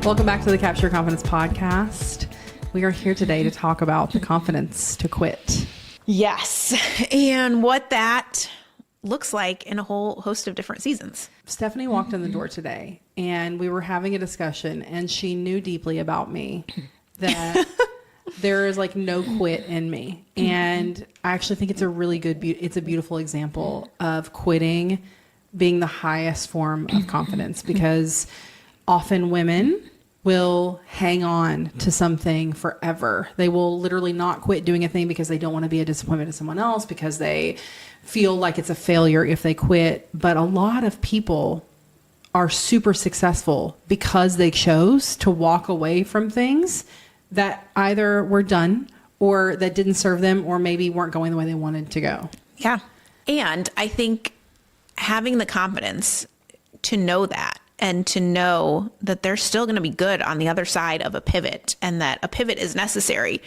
Welcome back to the Capture Your Confidence podcast. We are here today to talk about the confidence to quit. Yes. And what that looks like in a whole host of different seasons. Stephanie walked in the door today and we were having a discussion, and she knew deeply about me that there is like no quit in me. And I actually think it's a really good, it's a beautiful example of quitting being the highest form of confidence, because often women will hang on to something forever. They will literally not quit doing a thing because they don't want to be a disappointment to someone else, because they feel like it's a failure if they quit. But a lot of people are super successful because they chose to walk away from things that either were done or that didn't serve them, or maybe weren't going the way they wanted to go. Yeah. And I think having the confidence to know that, and to know that they're still going to be good on the other side of a pivot, and that a pivot is necessary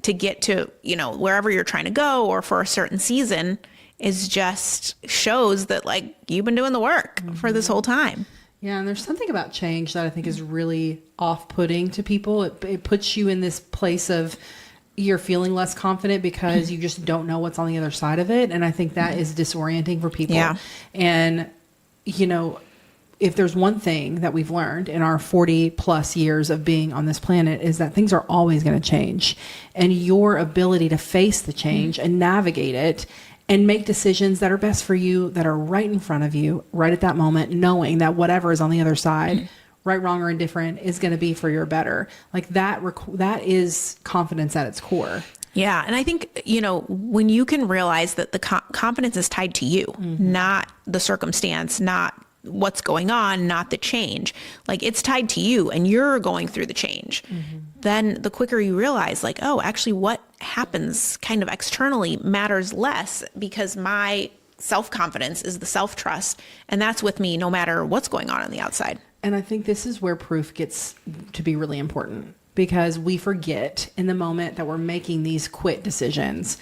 to get to, you know, wherever you're trying to go, or for a certain season, is just shows that like you've been doing the work for this whole time. Yeah. And there's something about change that I think is really off-putting to people. It puts you in this place of you're feeling less confident because you just don't know what's on the other side of it. And I think that is disorienting for people. Yeah. And, you know, if there's one thing that we've learned in our 40 plus years of being on this planet, is that things are always going to change, and your ability to face the change and navigate it and make decisions that are best for you, that are right in front of you, right at that moment, knowing that whatever is on the other side, right, wrong, or indifferent, is going to be for your better. Like that is confidence at its core. Yeah. And I think, you know, when you can realize that the confidence is tied to you, not the circumstance, not what's going on, not the change, like it's tied to you and you're going through the change, then the quicker you realize like, oh, actually what happens kind of externally matters less, because my self-confidence is the self-trust, and that's with me no matter what's going on the outside. And I think this is where proof gets to be really important, because we forget in the moment that we're making these quit decisions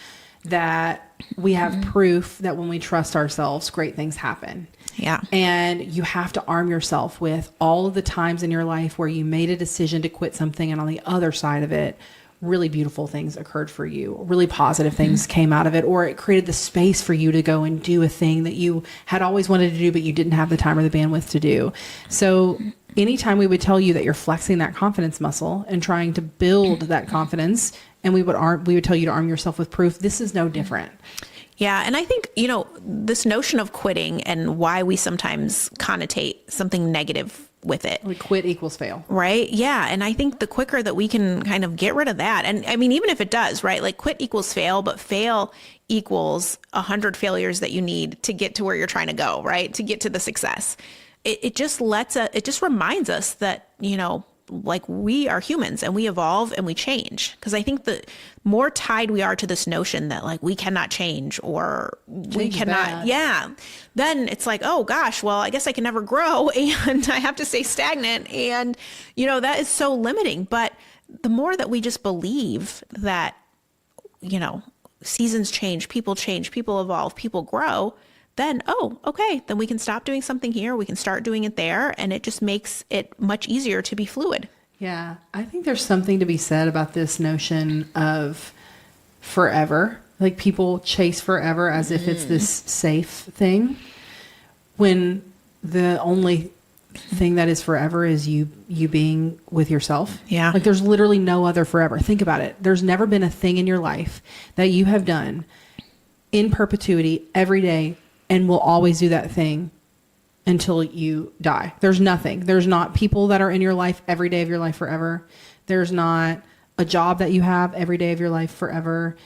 that we have proof that when we trust ourselves, great things happen. Yeah. And you have to arm yourself with all of the times in your life where you made a decision to quit something, and on the other side of it, really beautiful things occurred for you. Really positive things came out of it, or it created the space for you to go and do a thing that you had always wanted to do, but you didn't have the time or the bandwidth to do. So anytime we would tell you that you're flexing that confidence muscle and trying to build that confidence, and we would tell you to arm yourself with proof, this is no different. Yeah. And I think, you know, this notion of quitting and why we sometimes connotate something negative with it. Like quit equals fail. Right. Yeah. And I think the quicker that we can kind of get rid of that, and I mean, even if it does, right, like quit equals fail, but fail equals 100 failures that you need to get to where you're trying to go, right, to get to the success. It just reminds us that, you know, like we are humans and we evolve and we change. Because I think the more tied we are to this notion that like we cannot change, or we cannot, then it's like, oh gosh, well, I guess I can never grow and I have to stay stagnant. And, you know, that is so limiting. But the more that we just believe that, you know, seasons change, people evolve, people grow, then, oh, okay, then we can stop doing something here, we can start doing it there, and it just makes it much easier to be fluid. Yeah, I think there's something to be said about this notion of forever. Like people chase forever as if it's this safe thing, when the only thing that is forever is you being with yourself. Yeah. Like there's literally no other forever. Think about it. There's never been a thing in your life that you have done in perpetuity every day and will always do that thing until you die. There's nothing. There's not people that are in your life every day of your life forever. There's not a job that you have every day of your life forever.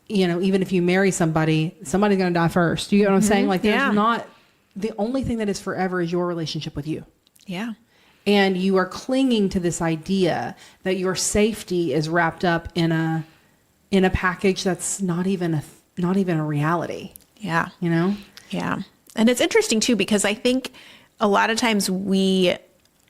You know, even if you marry somebody's going to die first. You know what I'm saying? Like there's not, the only thing that is forever is your relationship with you. Yeah. And you are clinging to this idea that your safety is wrapped up in a package that's not even a reality. Yeah. You know? Yeah. And it's interesting too, because I think a lot of times we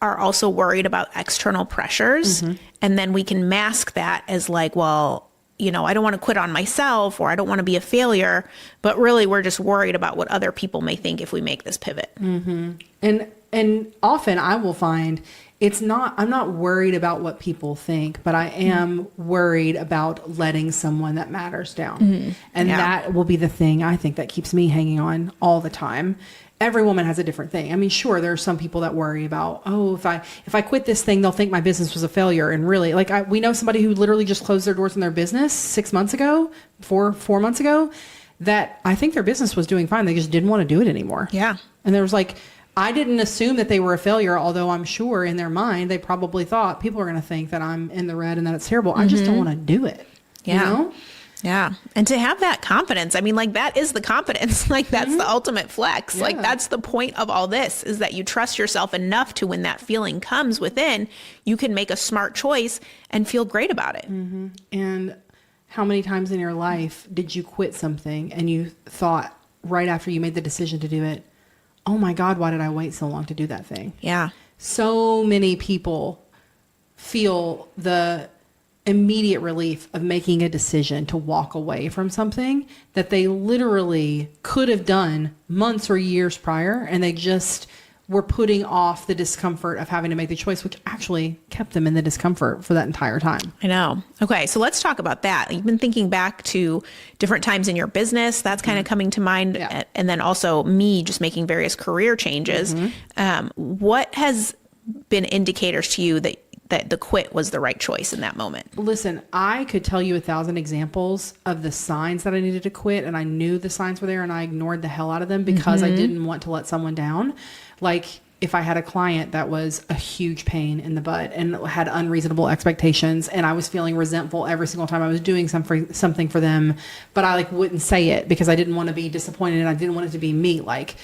are also worried about external pressures, and then we can mask that as like, well, you know, I don't want to quit on myself, or I don't want to be a failure, but really we're just worried about what other people may think if we make this pivot. And And often I will find I'm not worried about what people think, but I am worried about letting someone that matters down. And that will be the thing I think that keeps me hanging on all the time. Every woman has a different thing. I mean, sure, there are some people that worry about, oh, if I quit this thing, they'll think my business was a failure. And really, like we know somebody who literally just closed their doors in their business 6 months ago, four months ago, that I think their business was doing fine. They just didn't want to do it anymore. Yeah. And there was like, I didn't assume that they were a failure, although I'm sure in their mind, they probably thought people are going to think that I'm in the red and that it's terrible. I just don't want to do it. Yeah. You know? Yeah. And to have that confidence, I mean, like that is the confidence. Like that's the ultimate flex. Yeah. Like that's the point of all this, is that you trust yourself enough to, when that feeling comes within, you can make a smart choice and feel great about it. And how many times in your life did you quit something and you thought right after you made the decision to do it, oh my God, why did I wait so long to do that thing? Yeah. So many people feel the immediate relief of making a decision to walk away from something that they literally could have done months or years prior, and they just were putting off the discomfort of having to make the choice, which actually kept them in the discomfort for that entire time. I know. Okay, so let's talk about that. You've been thinking back to different times in your business. That's kind of coming to mind. Yeah. And then also me just making various career changes. What has been indicators to you that the quit was the right choice in that moment? Listen, I could tell you 1,000 examples of the signs that I needed to quit, and I knew the signs were there and I ignored the hell out of them because I didn't want to let someone down. Like if I had a client that was a huge pain in the butt and had unreasonable expectations, and I was feeling resentful every single time I was doing something for them, but I like wouldn't say it because I didn't want to be disappointed and I didn't want it to be me. Like,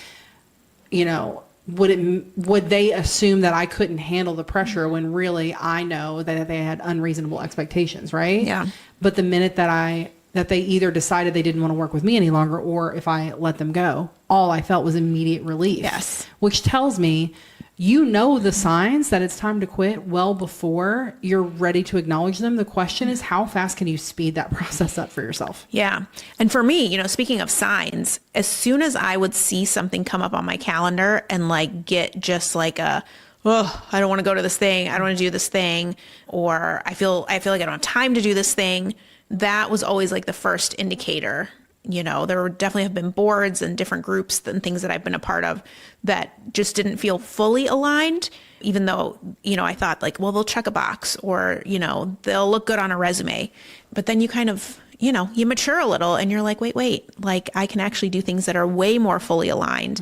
you know, would they assume that I couldn't handle the pressure when really I know that they had unreasonable expectations, right? Yeah. But the minute that they either decided they didn't want to work with me any longer, or if I let them go, all I felt was immediate relief. Yes. Which tells me, you know, the signs that it's time to quit well before you're ready to acknowledge them. The question is, how fast can you speed that process up for yourself? Yeah. And for me, you know, speaking of signs, as soon as I would see something come up on my calendar and like get just like I don't want to go to this thing, I don't want to do this thing, or I feel like I don't have time to do this thing, that was always like the first indicator. You know, there definitely have been boards and different groups and things that I've been a part of that just didn't feel fully aligned, even though, you know, I thought like, well, they'll check a box, or, you know, they'll look good on a resume. But then you kind of, you know, you mature a little and you're like, wait, like I can actually do things that are way more fully aligned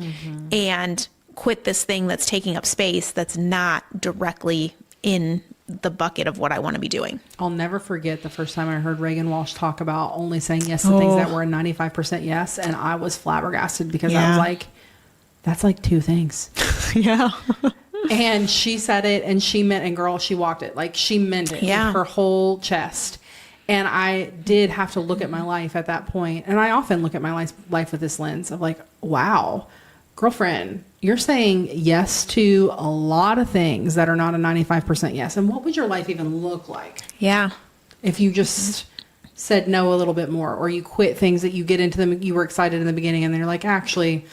and quit this thing that's taking up space that's not directly in the bucket of what I want to be doing. I'll never forget the first time I heard Reagan Walsh talk about only saying yes to things that were a 95% yes. And I was flabbergasted because I was like, that's like two things. Yeah. And she said it and she meant, and girl, she walked it. Like she meant it with her whole chest. And I did have to look at my life at that point. And I often look at my life with this lens of like, wow, girlfriend, you're saying yes to a lot of things that are not a 95% yes. And what would your life even look like? Yeah. If you just said no a little bit more, or you quit things that you get into them, you were excited in the beginning and then you're like, actually,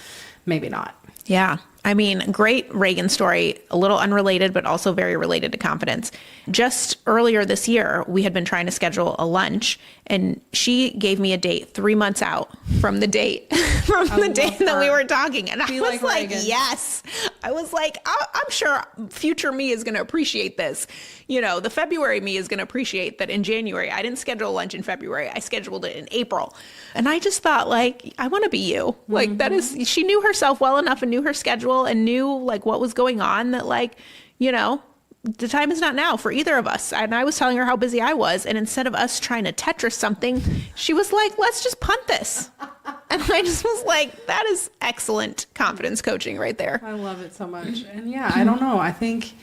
maybe not. Yeah. I mean, great Reagan story, a little unrelated, but also very related to confidence. Just earlier this year, we had been trying to schedule a lunch, and she gave me a date 3 months out from the date, that we were talking. And I was like, yes. I was like, I'm sure future me is going to appreciate this. You know, the February me is going to appreciate that in January, I didn't schedule a lunch in February. I scheduled it in April. And I just thought, like, I want to be you. Like, that is, she knew herself well enough and knew her schedule and knew like what was going on, that like, you know, the time is not now for either of us. And I was telling her how busy I was. And instead of us trying to Tetris something, she was like, let's just punt this. And I just was like, that is excellent confidence coaching right there. I love it so much. And yeah, I don't know. I think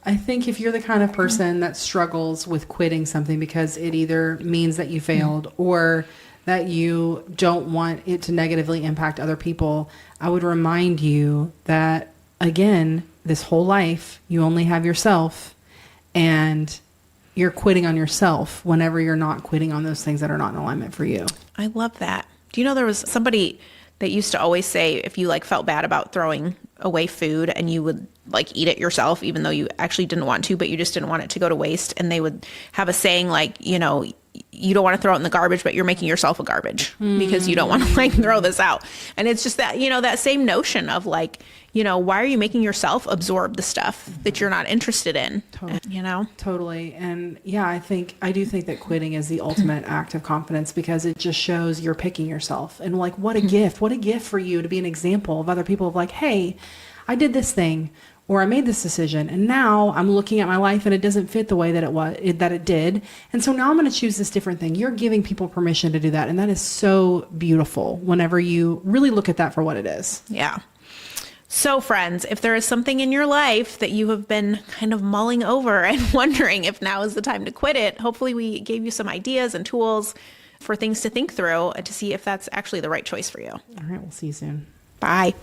if you're the kind of person that struggles with quitting something because it either means that you failed or that you don't want it to negatively impact other people, I would remind you that, again, this whole life, you only have yourself, and you're quitting on yourself whenever you're not quitting on those things that are not in alignment for you. I love that. Do you know there was somebody that used to always say if you like felt bad about throwing away food and you would like eat it yourself, even though you actually didn't want to, but you just didn't want it to go to waste. And they would have a saying like, you know, you don't want to throw it in the garbage, but you're making yourself a garbage because you don't want to like throw this out. And it's just that, you know, that same notion of like, you know, why are you making yourself absorb the stuff that you're not interested in? Totally. You know? Totally. And yeah, I do think that quitting is the ultimate act of confidence because it just shows you're picking yourself. And like, what a gift for you to be an example of other people of like, hey, I did this thing or I made this decision and now I'm looking at my life and it doesn't fit the way that it did. And so now I'm going to choose this different thing. You're giving people permission to do that. And that is so beautiful whenever you really look at that for what it is. Yeah. So friends, if there is something in your life that you have been kind of mulling over and wondering if now is the time to quit it, hopefully we gave you some ideas and tools for things to think through to see if that's actually the right choice for you. All right. We'll see you soon. Bye.